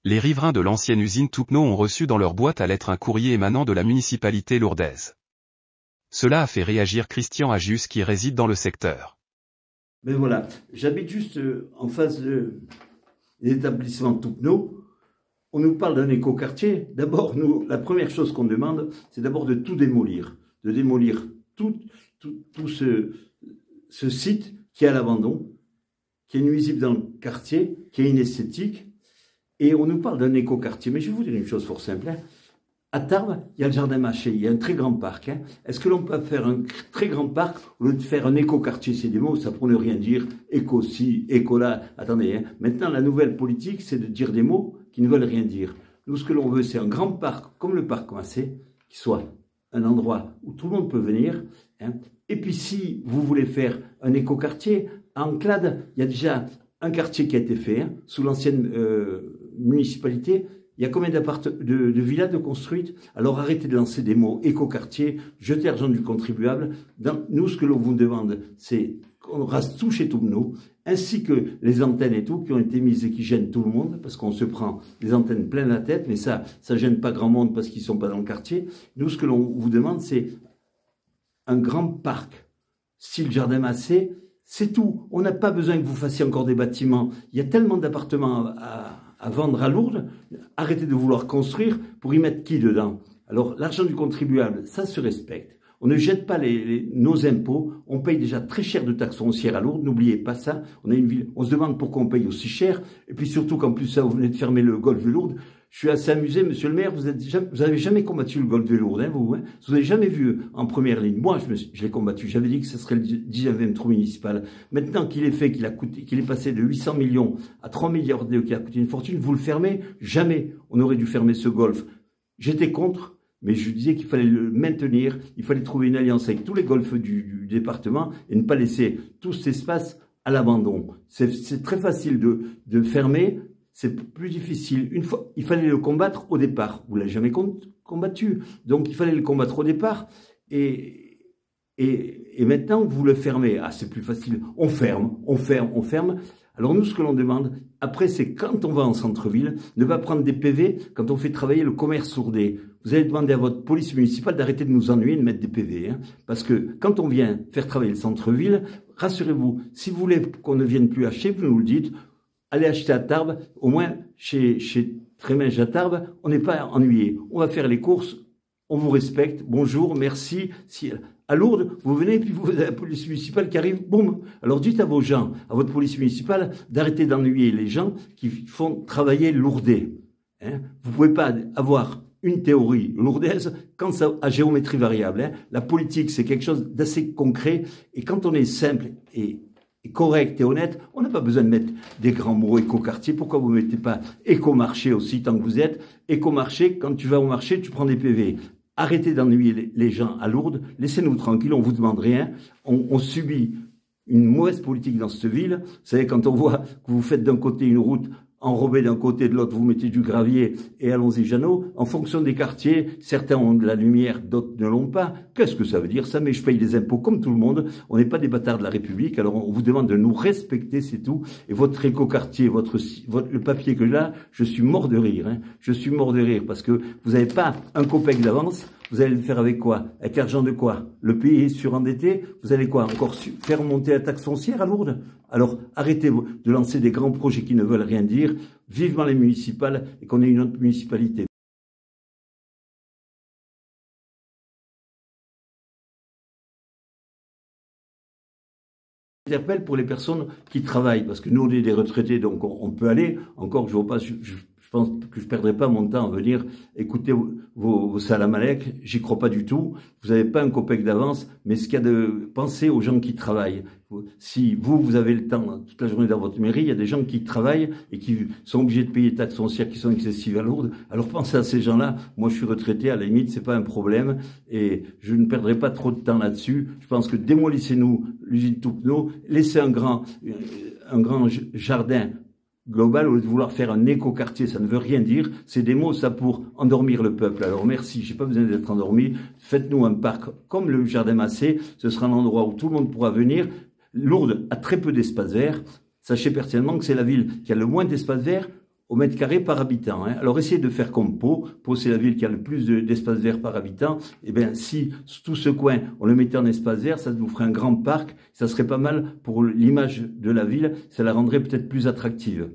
Les riverains de l'ancienne usine Toupneau ont reçu dans leur boîte à lettres un courrier émanant de la municipalité lourdaise. Cela a fait réagir Christian Agius qui réside dans le secteur. Mais voilà, j'habite juste en face de l'établissement Toupneau. On nous parle d'un écoquartier. D'abord, nous, la première chose qu'on demande, c'est d'abord de tout démolir. De démolir tout ce site qui est à l'abandon, qui est nuisible dans le quartier, qui est inesthétique. Et on nous parle d'un écoquartier. Mais je vais vous dire une chose fort simple. À Tarbes, il y a le jardin Maché, il y a un très grand parc. Est-ce que l'on peut faire un très grand parc au lieu de faire un écoquartier? C'est des mots, ça pour ne rien dire. Éco-ci, éco-là. Attendez, maintenant la nouvelle politique, c'est de dire des mots qui ne veulent rien dire. Nous, ce que l'on veut, c'est un grand parc, comme le parc Massé, qui soit un endroit où tout le monde peut venir. Et puis si vous voulez faire un écoquartier, à Enclade, il y a déjà un quartier qui a été fait, sous l'ancienne municipalité. Il y a combien de villas de construites? Alors arrêtez de lancer des mots écoquartier, jetez l'argent du contribuable. Nous, ce que l'on vous demande, c'est qu'on rase tout chez Toupneau, ainsi que les antennes et tout qui ont été mises et qui gênent tout le monde, parce qu'on se prend des antennes plein la tête, mais ça gêne pas grand monde parce qu'ils sont pas dans le quartier. Nous, ce que l'on vous demande, c'est un grand parc, style jardin Massé. C'est tout. On n'a pas besoin que vous fassiez encore des bâtiments. Il y a tellement d'appartements à vendre à Lourdes. Arrêtez de vouloir construire pour y mettre qui dedans? Alors, l'argent du contribuable, ça se respecte. On ne jette pas nos impôts. On paye déjà très cher de taxes foncières à Lourdes. N'oubliez pas ça. On a une ville. On se demande pourquoi on paye aussi cher. Et puis surtout qu'en plus, ça, vous venez de fermer le golfe de Lourdes. Je suis assez amusé, monsieur le maire, vous avez jamais combattu le golfe de Lourdes, vous n'avez jamais vu en première ligne. Moi, je l'ai combattu, j'avais dit que ce serait le 19e trou municipal. Maintenant qu'il est fait, qu'il est passé de 800 millions à 3 milliards d'euros, qui a coûté une fortune, vous le fermez? Jamais on aurait dû fermer ce golfe. J'étais contre, mais je disais qu'il fallait le maintenir, il fallait trouver une alliance avec tous les golfs du département et ne pas laisser tout cet espace à l'abandon. C'est très facile de fermer. C'est plus difficile. Une fois, il fallait le combattre au départ. Vous ne l'avez jamais combattu. Donc, il fallait le combattre au départ. Et maintenant, vous le fermez. Ah, c'est plus facile. On ferme. Alors, nous, ce que l'on demande, après, c'est quand on va en centre-ville, ne pas prendre des PV quand on fait travailler le commerce sourdé. Vous allez demander à votre police municipale d'arrêter de nous ennuyer, de mettre des PV. Parce que quand on vient faire travailler le centre-ville, rassurez-vous, si vous voulez qu'on ne vienne plus acheter, vous nous le dites. Allez acheter à Tarbes, au moins chez Trémège à Tarbes, on n'est pas ennuyé. On va faire les courses, on vous respecte, bonjour, merci. Si à Lourdes, vous venez, puis vous avez la police municipale qui arrive, boum. Alors dites à vos gens, à votre police municipale, d'arrêter d'ennuyer les gens qui font travailler lourdais. Vous ne pouvez pas avoir une théorie lourdaise quand ça à géométrie variable. La politique, c'est quelque chose d'assez concret, et quand on est simple et correct et honnête, on n'a pas besoin de mettre des grands mots écoquartier. Pourquoi vous ne mettez pas écomarché aussi tant que vous êtes? Écomarché, quand tu vas au marché, tu prends des PV. Arrêtez d'ennuyer les gens à Lourdes, laissez-nous tranquilles, on ne vous demande rien. On subit une mauvaise politique dans cette ville. Vous savez, quand on voit que vous faites d'un côté une route enrobée d'un côté, de l'autre, vous mettez du gravier et allons-y, Jeannot. En fonction des quartiers, certains ont de la lumière, d'autres ne l'ont pas. Qu'est-ce que ça veut dire ça? Mais je paye des impôts comme tout le monde. On n'est pas des bâtards de la République. Alors on vous demande de nous respecter, c'est tout. Et votre écoquartier, le papier que j'ai là, je suis mort de rire. Je suis mort de rire parce que vous n'avez pas un copec d'avance. Vous allez le faire avec quoi? Avec l'argent de quoi? Le pays est surendetté? Vous allez quoi? Encore faire monter la taxe foncière à Lourdes? Alors arrêtez de lancer des grands projets qui ne veulent rien dire. Vivement les municipales et qu'on ait une autre municipalité. J'interpelle pour les personnes qui travaillent, parce que nous on est des retraités, donc on peut aller. Encore, je vois pas, je pense que je perdrai pas mon temps à venir écouter vos salam alek. J'y crois pas du tout. Vous n'avez pas un copec d'avance, mais ce qu'il y a de penser aux gens qui travaillent. Si vous avez le temps toute la journée dans votre mairie, il y a des gens qui travaillent et qui sont obligés de payer des taxes foncières qui sont excessives à Lourdes. Alors pensez à ces gens-là. Moi, je suis retraité, à la limite, c'est pas un problème et je ne perdrai pas trop de temps là-dessus. Je pense que démolissez-nous l'usine Toupneau, laissez un grand jardin global au lieu de vouloir faire un écoquartier. Ça ne veut rien dire. C'est des mots, ça, pour endormir le peuple. Alors merci, j'ai pas besoin d'être endormi. Faites-nous un parc comme le jardin Massé. Ce sera un endroit où tout le monde pourra venir. Lourdes a très peu d'espace vert. Sachez pertinemment que c'est la ville qui a le moins d'espace vert au mètre carré par habitant. Hein. Alors essayez de faire comme Pau. Pau, c'est la ville qui a le plus d'espace vert par habitant. Eh bien, si tout ce coin, on le mettait en espace vert, ça vous ferait un grand parc. Ça serait pas mal pour l'image de la ville. Ça la rendrait peut-être plus attractive.